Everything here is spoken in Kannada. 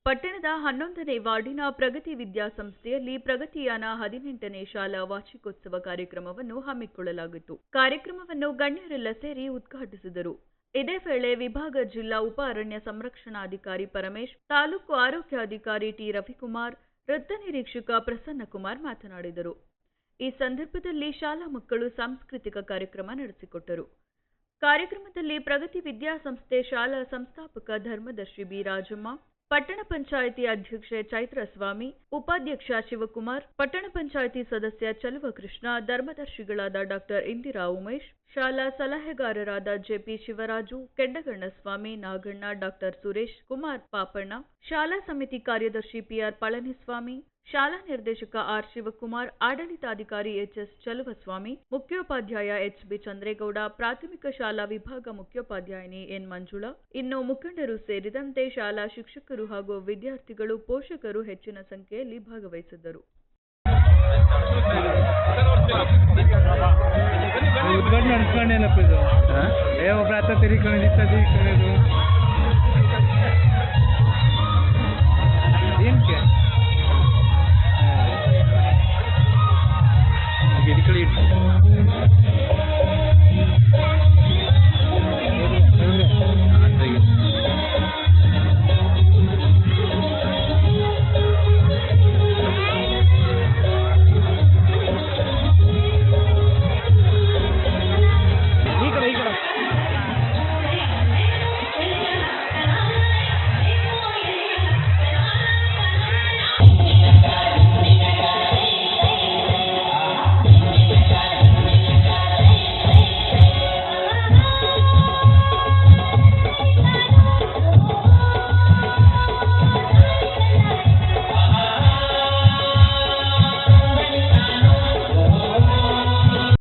ಪಟ್ಟಣದ 11ನೇ ವಾರ್ಡಿನ ಪ್ರಗತಿ ವಿದ್ಯಾಸಂಸ್ಥೆಯಲ್ಲಿ ಪ್ರಗತಿಯಾನ 18ನೇ ಶಾಲಾ ವಾರ್ಷಿಕೋತ್ಸವ ಕಾರ್ಯಕ್ರಮವನ್ನು ಹಮ್ಮಿಕೊಳ್ಳಲಾಗಿತ್ತು. ಕಾರ್ಯಕ್ರಮವನ್ನು ಗಣ್ಯರೆಲ್ಲ ಸೇರಿ ಉದ್ಘಾಟಿಸಿದರು. ಇದೇ ವೇಳೆ ವಿಭಾಗ ಜಿಲ್ಲಾ ಉಪ ಅರಣ್ಯ ಸಂರಕ್ಷಣಾಧಿಕಾರಿ ಪರಮೇಶ್, ತಾಲೂಕು ಆರೋಗ್ಯಾಧಿಕಾರಿ ಟಿ. ರವಿಕುಮಾರ್, ವೃತ್ತ ನಿರೀಕ್ಷಕ ಪ್ರಸನ್ನಕುಮಾರ್ ಮಾತನಾಡಿದರು. ಈ ಸಂದರ್ಭದಲ್ಲಿ ಶಾಲಾ ಮಕ್ಕಳು ಸಾಂಸ್ಕೃತಿಕ ಕಾರ್ಯಕ್ರಮ ನಡೆಸಿಕೊಟ್ಟರು. ಕಾರ್ಯಕ್ರಮದಲ್ಲಿ ಪ್ರಗತಿ ವಿದ್ಯಾಸಂಸ್ಥೆ ಶಾಲಾ ಸಂಸ್ಥಾಪಕ ಧರ್ಮದರ್ಶಿ ಬಿ. ರಾಜಮ್ಮ, ಪಟ್ಟಣ ಪಂಚಾಯಿತಿ ಅಧ್ಯಕ್ಷೆ ಚೈತ್ರಸ್ವಾಮಿ, ಉಪಾಧ್ಯಕ್ಷ ಶಿವಕುಮಾರ್, ಪಟ್ಟಣ ಪಂಚಾಯಿತಿ ಸದಸ್ಯ ಚಲುವಕೃಷ್ಣ, ಧರ್ಮದರ್ಶಿಗಳಾದ ಡಾ. ಇಂದಿರಾ ಉಮೇಶ್, ಶಾಲಾ ಸಲಹೆಗಾರರಾದ ಜೆಪಿ ಶಿವರಾಜು, ಕೆಂಡಗಣ್ಣಸ್ವಾಮಿ, ನಾಗಣ್ಣ, ಡಾ. ಸುರೇಶ್ ಕುಮಾರ್ ಪಾಪಣ್ಣ, ಶಾಲಾ ಸಮಿತಿ ಕಾರ್ಯದರ್ಶಿ ಪಿಆರ್ ಪಳನಿಸ್ವಾಮಿ, ಶಾಲಾ ನಿರ್ದೇಶಕ ಆರ್. ಶಿವಕುಮಾರ್, ಆಡಳಿತಾಧಿಕಾರಿ ಎಚ್ಎಸ್ ಚಲುವಸ್ವಾಮಿ, ಮುಖ್ಯೋಪಾಧ್ಯಾಯ ಎಚ್ಬಿ ಚಂದ್ರೇಗೌಡ, ಪ್ರಾಥಮಿಕ ಶಾಲಾ ವಿಭಾಗ ಮುಖ್ಯೋಪಾಧ್ಯಾಯಿನಿ ಎನ್ ಮಂಜುಳಾ, ಇನ್ನು ಮುಖಂಡರು ಸೇರಿದಂತೆ ಶಾಲಾ ಶಿಕ್ಷಕರು ಹಾಗೂ ವಿದ್ಯಾರ್ಥಿಗಳು, ಪೋಷಕರು ಹೆಚ್ಚಿನ ಸಂಖ್ಯೆಯಲ್ಲಿ ಭಾಗವಹಿಸಿದ್ದರು. उद्घाटन